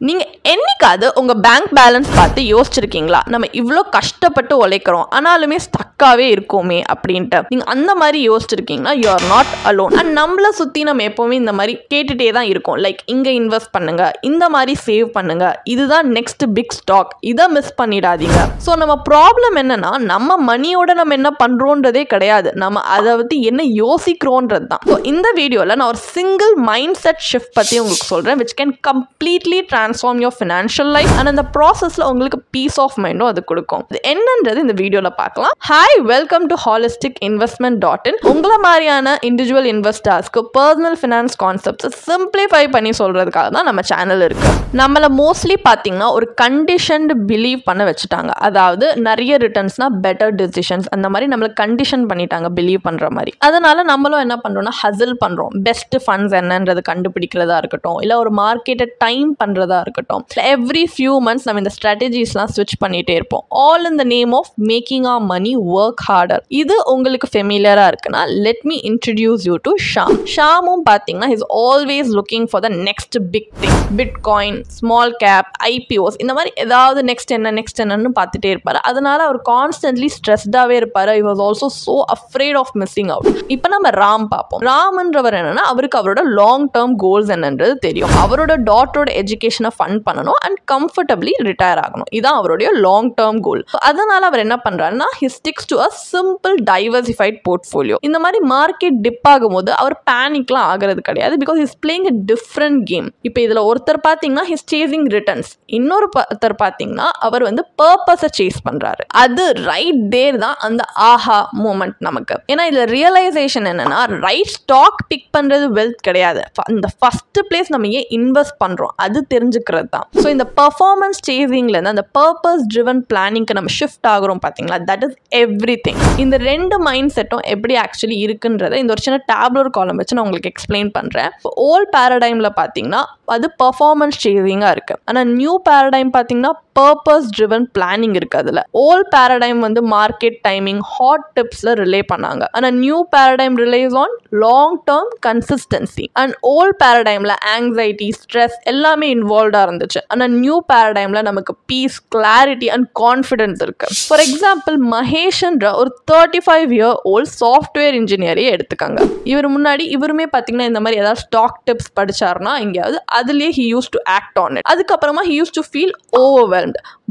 நீங்க என்னைக்காவது உங்க பேங்க் பேலன்ஸ் பார்த்து யோசிச்சிருக்கீங்களா? நம்ம இவ்வளோ கஷ்டப்பட்டு உழைக்கிறோம் ஆனாலுமே ஸ்டக்காவே இருக்கோமே அப்படின்ட்டு. நீங்க அந்த மாதிரி யோசிச்சிருக்கீங்கன்னா you are not alone. And நம்மளை சுற்றி நம்ம எப்போவுமே இந்த மாதிரி கேட்டுகிட்டே தான் இருக்கோம். லைக் இங்கே இன்வெஸ்ட் பண்ணுங்க, இந்த மாதிரி சேவ் பண்ணுங்க, இதுதான் நெக்ஸ்ட் பிக் ஸ்டாக், இதை மிஸ் பண்ணிடாதீங்க. ஸோ நம்ம ப்ராப்ளம் என்னன்னா நம்ம மணியோட நம்ம என்ன பண்ணுறோன்றதே கிடையாது, நம்ம அதை பற்றி என்ன யோசிக்கிறோன்றது தான். ஸோ இந்த வீடியோவில் நான் ஒரு சிங்கிள் மைண்ட் செட் ஷிஃப்ட் பற்றி உங்களுக்கு சொல்கிறேன் which can completely transform your financial life and அந்த ப்ராசஸில் உங்களுக்கு பீஸ் ஆஃப் மைண்டும் அது கொடுக்கும். இது என்னன்றது இந்த வீடியோவில் பார்க்கலாம். Hi, welcome to holisticinvestment.in. உங்களை மாதிரியான இண்டிவிஜுவல் இன்வெஸ்டர்ஸ்க்கு பர்சனல் ஃபினான்ஸ் கான்செப்ட்ஸை சிம்பிளிஃபை பண்ணி சொல்கிறதுக்காக தான் நம்ம சேனல் இருக்குது. நம்மளை மோஸ்ட்லி பார்த்தீங்கன்னா ஒரு கண்டிஷன்டு பிலீவ் பண்ண வச்சுட்டாங்க. அதாவது நிறைய ரிட்டர்ன்ஸ்னால் பெட்டர் டெசிஷன்ஸ், அந்த மாதிரி நம்மளை கண்டிஷன் பண்ணிட்டாங்க பிலீவ் பண்ணுற மாதிரி. அதனால் நம்மளும் என்ன பண்ணுறோம்னா ஹசில் பண்ணுறோம். பெஸ்ட் ஃபண்ட்ஸ் என்னன்றது கண்டுபிடிக்கிறதா இருக்கட்டும், இல்லை ஒரு மார்க்கெட்டை டைம் பண்ணுறதா இருக்கட்டும், எவ்ரி ஃபியூ மந்த்ஸ் நம்ம இந்த ஸ்ட்ராட்டஜிஸ்லாம் ஸ்விட்ச் பண்ணிகிட்டே இருப்போம். All in the name of making our money work harder. இது உங்களுக்கு ஃபெமிலியராக இருக்குன்னா let me introduce you to Shyam. ஷாமும் பார்த்தீங்கன்னா is always looking for the next big thing. Bitcoin, small cap, IPOs, இந்த மாதிரி ஏதாவது நெக்ஸ்ட் என்னன்னு பார்த்துட்டே இருப்பார். அதனால அவர் கான்ஸ்டன்ட்லி ஸ்ட்ரெஸ்டாகவே இருப்பார். he was also so afraid of missing out. இப்போ நம்ம ராம் பார்ப்போம். ராம்ன்றவர் என்னன்னா அவருக்கு அவரோட லாங் டேர்ம் கோல்ஸ் என்னன்றது தெரியும். அவரோட டாட்டரோட எஜுகேஷனை ஃபண்ட் பண்ணணும் அண்ட் கம்ஃபர்டபிளி ரிட்டையர் ஆகணும். இதுதான் அவருடைய லாங் டேர்ம் கோல். அதனால அவர் என்ன பண்றாருன்னா he sticks to a simple diversified portfolio. இந்த மாதிரி மார்க்கெட் டிப் ஆகும்போது அவர் பேனிக்லாம் ஆகிறது கிடையாது. Because he's playing a different game. இப்போ இதுல ஒருத்தர் பார்த்தீங்கன்னா he's chasing returns, இன்னொரு ஒருத்தர் பார்த்தீங்கன்னா அவர் வந்து பர்பஸை சேஸ் பண்றாரு. அது ரைட் தேர் தான் அந்த ஆஹா மூமெண்ட் நமக்கு. ஏன்னா இதுல ரியலைசேஷன் என்னன்னா ரைட் ஸ்டாக் பிக் பண்றது வெல்த் கிடையாது. இந்த ஃபர்ஸ்ட் பிளேஸ் நம்ம ஏன் இன்வெஸ்ட் பண்றோம் அது தெரிஞ்சுக்கிறது தான். ஸோ இந்த பர்ஃபார்மன்ஸ் சேசிங்ல இருந்து அந்த பர்பஸ் ட்ரிவன் பிளானிங்க்கு நம்ம ஷிஃப்ட் ஆகிறோம் பார்த்தீங்களா, தட் இஸ் எவ்ரிதிங். இந்த ரெண்டு மைண்ட் செட்டும் எப்படி ஆக்சுவலி இருக்குன்றதை இந்த ஒரு சின்ன டேப்லர் காலம் வச்சு நான் உங்களுக்கு எக்ஸ்பிளைன் பண்றேன். ஓல்ட் பேரடைம்ல பார்த்தீங்கன்னா அது பர்ஃபார்மன்ஸ் சேசிங்கா இருக்கு. ஆனால் நியூ பேரடைம் பார்த்தீங்கன்னா பர்பஸ் ட்ரிவன் பிளானிங் இருக்கு. அதுல ஓல்ட் பேரடைம் வந்து மார்க்கெட் டைமிங், ஹாட் டிப்ஸ்ல ரிலே பண்ணாங்க. ஆனால் new paradigm relies on long term consistency. And old பேரடைம்ல ஆங்ஸைட்டி, ஸ்ட்ரெஸ் எல்லாமே இன்வால்வ்டா இருந்துச்சு. ஆனால் நியூ பேரடைம்ல நமக்கு பீஸ், கிளாரிட்டி அண்ட் கான்ஃபிடன்ஸ் இருக்கு. ஃபார் எக்ஸாம்பிள் மகேஷ்ன்ற ஒரு 35-year-old சாஃப்ட்வேர் இன்ஜினியரே எடுத்துக்காங்க. இவர் முன்னாடி இவருமே பார்த்தீங்கன்னா இந்த மாதிரி ஏதாவது ஸ்டாக் டிப்ஸ் படிச்சாருன்னா எங்கேயாவது அதுலேயே he used to act on it. அதுக்கப்புறமா he used to feel overwhelmed.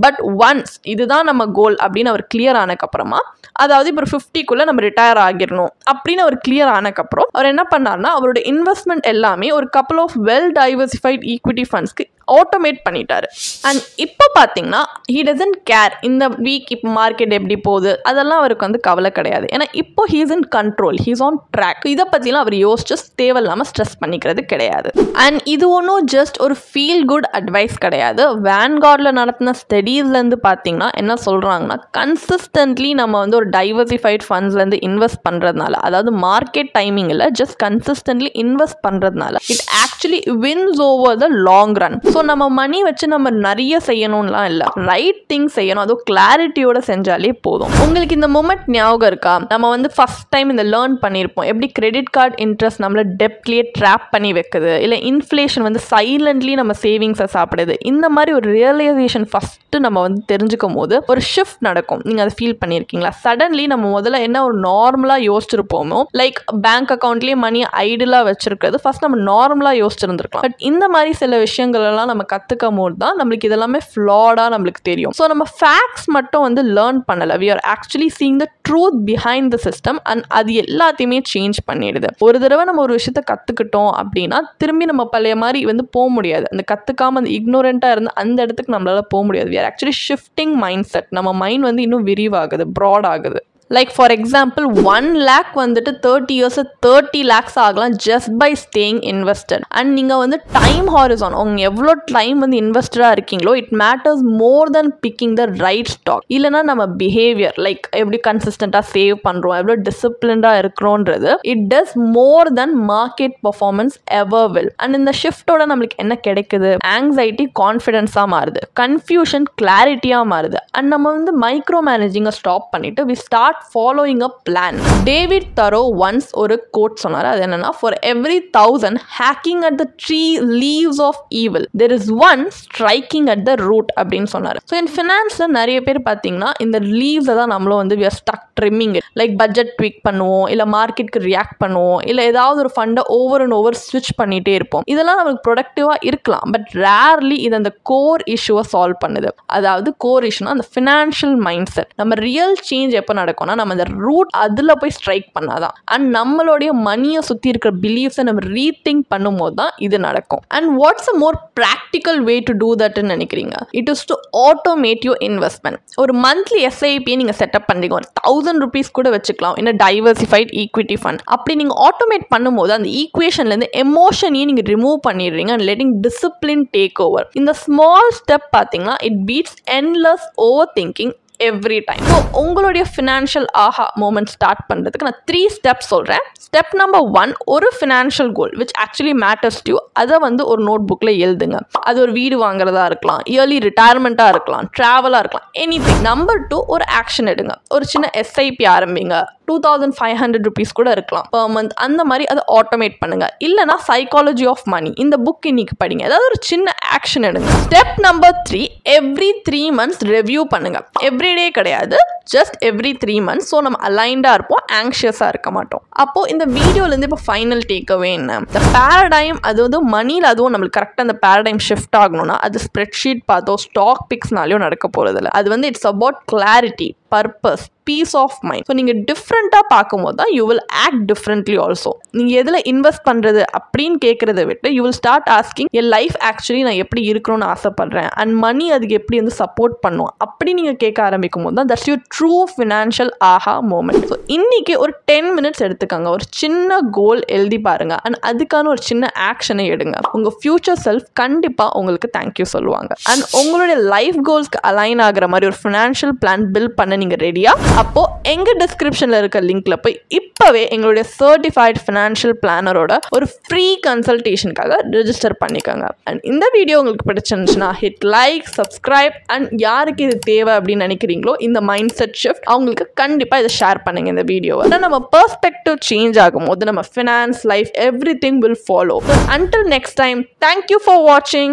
But once இதுதான் நம்ம கோல் அப்படின்னு அவர் கிளியர் ஆனதுக்கப்புறமா, அதாவது இப்போ 50க்குள்ள நம்ம ரிட்டையர் ஆகிடணும் அப்படின்னு அவர் கிளியர் ஆனதுக்கப்புறம் அவர் என்ன பண்ணார்னா அவரோட இன்வெஸ்ட்மெண்ட் எல்லாமே ஒரு couple of well diversified equity ஃபண்ட்ஸ்க்கு ஆட்டோமேட் பண்ணிட்டாரு. அண்ட் இப்போ பார்த்தீங்கன்னா he doesn't care இந்த வீக் இப்போ மார்க்கெட் எப்படி போகுது அதெல்லாம் அவருக்கு வந்து கவலை கிடையாது. ஏன்னா இப்போ he is in control, he is on track. இதை பற்றிலாம் அவர் யோசிச்சு தேவையில்லாமல் ஸ்ட்ரெஸ் பண்ணிக்கிறது கிடையாது. அண்ட் இது ஒன்றும் ஜஸ்ட் ஒரு ஃபீல் குட் அட்வைஸ் கிடையாது. வேன்கார்டில் நடத்தின ஸ்டடீஸ்லேருந்து பார்த்தீங்கன்னா என்ன சொல்கிறாங்கன்னா கன்சிஸ்டன்ட்லி நம்ம வந்து ஒரு டைவர்சிஃபைட் ஃபண்ட்ஸ்லேருந்து இன்வெஸ்ட் பண்ணுறதுனால, அதாவது மார்க்கெட் டைமிங்கில் ஜஸ்ட் கன்சிஸ்டன்ட்லி இன்வெஸ்ட் பண்ணுறதுனால it actually wins over the long run. So நம்ம மணி வச்சு நம்ம நிறைய செய்யணும்லாம் இல்லை, ரைட் திங் செய்யணும், அதுவும் கிளாரிட்டியோட செஞ்சாலே போதும். உங்களுக்கு இந்த மொமெண்ட் ஞாபகம் இருக்கா? நம்ம வந்து ஃபர்ஸ்ட் டைம் இந்த லேர்ன் பண்ணியிருப்போம் எப்படி கிரெடிட் கார்டு இன்ட்ரெஸ்ட் நம்மளை டெப்ட்லேயே ட்ராப் பண்ணி வைக்குது, இல்லை இன்ஃப்ளேஷன் வந்து சைலண்ட்லி நம்ம சேவிங்ஸை சாப்பிடுது. இந்த மாதிரி ஒரு ரியலைசேஷன் ஃபஸ்ட்டு நம்ம வந்து தெரிஞ்சுக்கும் போது ஒரு ஷிஃப்ட் நடக்கும். நீங்கள் அதை ஃபீல் பண்ணியிருக்கீங்களா? சடன்லி நம்ம முதல்ல என்ன ஒரு நார்மலாக யோசிச்சிருப்போமோ, லைக் பேங்க் அக்கௌண்ட்லேயே மணி ஐடிலாக வச்சிருக்கிறது ஃபர்ஸ்ட் நம்ம நார்மலாக யோசிச்சிருந்துருக்கலாம். பட் இந்த மாதிரி சில விஷயங்கள் எல்லாம் நம்ம கற்றுக்கும் போது தான் நம்மளுக்கு இதெல்லாமே ஃப்ளாடாக நம்மளுக்கு தெரியும். ஸோ நம்ம ஃபேக்ட்ஸ் மட்டும் வந்து லேர்ன் பண்ணலை, we are actually seeing the truth behind the system and அது எல்லாத்தையுமே சேஞ்ச் பண்ணிடுது. ஒரு தடவை நம்ம ஒரு விஷயத்த கற்றுக்கிட்டோம் அப்படின்னா திரும்பி நம்ம பழைய மாதிரி வந்து போக முடியாது. அந்த கற்றுக்காமல் அந்த இக்னோரண்ட்டாக இருந்து அந்த இடத்துக்கு நம்மளால போக முடியாது. we are actually shifting mindset. நம்ம மைண்ட் வந்து இன்னும் விரிவாகுது, ப்ராட் ஆகுது. லைக் ஃபார் எக்ஸாம்பிள் 1 lakh வந்துட்டு 30 years 30 lakhs ஆகலாம் just by staying invested. And நீங்கள் வந்து டைம் ஹாரிசான் அவங்க எவ்வளோ டைம் வந்து இன்வெஸ்டராக இருக்கீங்களோ it matters more than picking the right stock. இல்லைனா நம்ம பிஹேவியர் லைக் எப்படி கன்சிஸ்டண்ட்டாக சேவ் பண்ணுறோம், எவ்வளோ டிசிப்ளின்டாக இருக்கிறோன்றது it does more than market performance ever will. And இந்த ஷிஃப்டோட நம்மளுக்கு என்ன கிடைக்குது? ஆங்ஸைட்டி கான்ஃபிடென்ஸாக மாறுது, கன்ஃபியூஷன் கிளாரிட்டியாக மாறுது. அண்ட் நம்ம வந்து மைக்ரோ மேனேஜிங்கை ஸ்டாப் பண்ணிட்டு we start following a plan. David Thoreau once ஒரு quote சொன்னார். அது என்னன்னா, for every 1,000 hacking at the tree leaves of evil, there is one striking at the root அப்படின்னு சொன்னார். ஸோ in ஃபினான்ஸில் நிறைய பேர் பார்த்தீங்கன்னா இந்த லீவ்ஸை தான் நம்மளும் வந்து we are stuck trimming it. Like budget tweak பண்ணுவோம், இல்லை மார்க்கெட்டுக்கு ரியாக்ட் பண்ணுவோம், இல்லை ஏதாவது ஒரு ஃபண்டை ஓவர் அண்ட் ஓவர் ஸ்விட்ச் பண்ணிகிட்டே இருப்போம். இதெல்லாம் நமக்கு ப்ரொடக்டிவாக இருக்கலாம், பட் ரேர்லி இது அந்த கோர் இஷ்யூவை சால்வ் பண்ணுது. அதாவது கோர் இஷ்யூனா அந்த ஃபினான்ஷியல் மைண்ட் செட். நம்ம ரியல் சேஞ்ச் எப்போ நடக்கும்னா நம்ம அந்த ரூட் அதில் போய் ஸ்ட்ரைக் பண்ணாதான். அண்ட் நம்மளுடைய மணியை சுற்றி இருக்கிற பிலீஃப்ஸை நம்ம ரீதிங்க் பண்ணும்போது தான் இது நடக்கும். And what's a more practical way to do தட்னு நினைக்கிறீங்க? It is to automate your investment. ஒரு மந்த்லி எஸ்ஐபியை நீங்கள் செட்டப் பண்ணுறீங்க, ஒரு 1,000 rupees கூட வச்சுக்கலாம். இன்னும் டைவர்சிஃபைட் ஈக்விட்டி ஃபண்ட். அப்படி நீங்கள் ஆட்டோமேட் பண்ணும்போது அந்த ஈக்குவேஷன்லேருந்து எமோஷனையும் நீங்கள் ரிமூவ் பண்ணிடுறீங்க and letting discipline take over. இந்த ஸ்மால் ஸ்டெப் பார்த்தீங்கன்னா it beats endless overthinking every time. So உங்களுடைய ஃபினான்ஷியல் ஆஹா மூமெண்ட் ஸ்டார்ட் பண்ணுறதுக்கு நான் 3 steps சொல்கிறேன். ஸ்டெப் நம்பர் 1, ஒரு financial goal which actually matters to you, அதை வந்து ஒரு நோட் புக்கில் எழுதுங்க. அது ஒரு வீடு வாங்குறதா இருக்கலாம், இயர்லி ரிட்டையர்மெண்ட்டாக இருக்கலாம், ட்ராவலாக இருக்கலாம், எனிதிங். நம்பர் 2, ஒரு ஆக்ஷன் எடுங்க. ஒரு சின்ன எஸ்ஐபி ஆரம்பிங்க. 2,500 rupees கூட இருக்கலாம் per month. அந்த மாதிரி அதை ஆட்டோமேட் பண்ணுங்க. இல்லைனா சைக்காலஜி ஆஃப் மணி இந்த புக் இன்னைக்கு படிங்க. ஏதாவது ஒரு சின்ன ஆக்ஷன் எடுங்க. Step number 3, every 3 months review பண்ணுங்க. எவ்ரிடே கிடையாது, ஜஸ்ட் எவ்ரி 3 months. ஸோ நம்ம அலைண்டாக இருப்போம், ஆங்ஷியஸாக இருக்க மாட்டோம். அப்போது இந்த வீடியோலேருந்து இப்போ ஃபைனல் டேக்அவே என்ன? இந்த பேரடைம், அது வந்து மணியில் அதுவும் நம்மளுக்கு கரெக்டாக அந்த பேரடைம் ஷிஃப்ட் ஆகணும்னா அது ஸ்ப்ரெட்ஷீட் பார்த்தோ ஸ்டாக் பிக்ஸ்னாலையும் நடக்க போகிறதில்ல. அது வந்து it's about clarity, purpose, peace of mind. So நீங்கள் டிஃப்ரெண்ட்டாக பார்க்கும்போது தான் you will act differently also. நீங்கள் எதில் இன்வெஸ்ட் பண்ணுறது அப்படின்னு கேட்குறத விட்டு யூ வில் ஸ்டார்ட் ஆஸ்கிங் என் லைஃப் ஆக்சுவலி நான் எப்படி இருக்கணும்னு ஆசைப்படுறேன் அண்ட் மணி அதுக்கு எப்படி வந்து சப்போர்ட் பண்ணும் அப்படி நீங்கள் கேட்க ஆரம்பிக்கும் போது தான் that's your true financial aha moment. So இன்றைக்கி ஒரு 10 minutes எடுத்துக்கோங்க, ஒரு சின்ன கோல் எழுதி பாருங்கள் அண்ட் அதுக்கான ஒரு சின்ன ஆக்ஷனை எடுங்க. உங்கள் ஃபியூச்சர் செல்ஃப் கண்டிப்பாக உங்களுக்கு தேங்க்யூ சொல்லுவாங்க. அண்ட் உங்களுடைய லைஃப் கோல்ஸ்க்கு அலைன் ஆகிற மாதிரி ஒரு ஃபினான்ஷியல் பிளான் பில்ட் பண்ண நீங்கள் ரெடியா? அப்போ எங்க டிஸ்கிரிப்ஷன்ல இருக்க லிங்க்ல போய் இப்பவே எங்களுடைய சர்டிஃபைட் ஃபினான்ஷியல் பிளானரோட ஒரு ஃப்ரீ கன்சல்டேஷனுக்காக ரெஜிஸ்டர் பண்ணிக்கோங்க. அண்ட் இந்த வீடியோ உங்களுக்கு பிடிச்சிருந்துச்சுன்னா ஹிட் லைக், சப்ஸ்கிரைப் அண்ட் யாருக்கு இது தேவை அப்படின்னு நினைக்கிறீங்களோ இந்த மைண்ட் செட் ஷிஃப்ட் அவங்களுக்கு கண்டிப்பா இதை ஷேர் பண்ணுங்க. இந்த வீடியோவை நம்ம பெர்ஸ்பெக்டிவ் சேஞ்ச் ஆகும்போது நம்ம finance, life, everything will follow. Until next time, thank you for watching.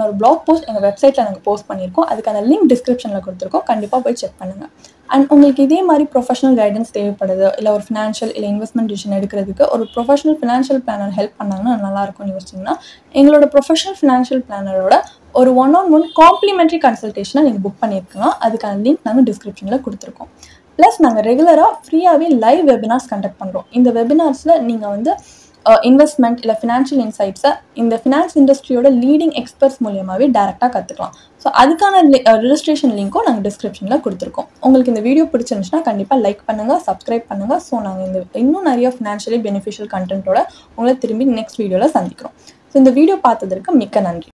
ஒரு blog post எங்கள் வெப்சைட்டில் நாங்கள் போஸ்ட் பண்ணியிருக்கோம். அதுக்கான லிங்க் டிஸ்கிரிப்ஷனில் கொடுத்துருக்கோம், கண்டிப்பாக போய் செக் பண்ணுங்கள். அண்ட் உங்களுக்கு இதே மாதிரி ப்ரொஃபஷனல் கைடன்ஸ் தேவைப்படுது, இல்லை ஒரு ஃபினான்ஷியல் இல்லை இன்வெஸ்ட்மெண்ட் டிசிஷன் எடுக்கிறதுக்கு ஒரு ப்ரொஃபஷனல் ஃபினான்ஷியல் பிளானர் ஹெல்ப் பண்ணாங்கன்னா நல்லாயிருக்கும்னு யோசிச்சிங்கன்னா எங்களோட ப்ரொஃபஷனல் ஃபினான்ஷியல் பிளானரோட ஒரு 1-on-1 காம்ப்ளிமெண்ட்ரி கன்சல்டேஷனை நீங்கள் புக் பண்ணியிருக்கலாம். அதுக்கான லிங்க் நாங்கள் டிஸ்கிரிப்ஷனில் கொடுத்துருக்கோம். ப்ளஸ் நாங்கள் ரெகுலராக ஃப்ரீயாகவே லைவ் வெபினார்ஸ் கண்டக்ட் பண்ணுறோம். இந்த வெபினார்ஸில் நீங்கள் வந்து இன்வெஸ்ட்மெண்ட் இல்லை ஃபினான்ஷியல் இன்சைட்ஸை இந்த ஃபினான்ஸ் இண்டஸ்ட்ரியோட லீடிங் எக்ஸ்பர்ட்ஸ் மூலியமாகவே டேரெக்டாக கற்றுக்கலாம். ஸோ அதுக்கான ரெஜிஸ்ட்ரேஷன் லிங்க்கும் நாங்கள் டிஸ்கிரிப்ஷனில் கொடுத்துருக்கோம். உங்களுக்கு இந்த வீடியோ பிடிச்சிருந்துச்சுன்னா கண்டிப்பாக லைக் பண்ணுங்கள், சப்ஸ்கிரைப் பண்ணுங்கள். ஸோ நாங்கள் இன்னும் நிறைய ஃபினான்ஷியலி பெனிஃபிஷியல் கண்டென்ட்டோட உங்களை திரும்பி நெக்ஸ்ட் வீடியோவில் சந்திக்கிறோம். ஸோ இந்த வீடியோ பார்த்ததற்கு மிக்க நன்றி.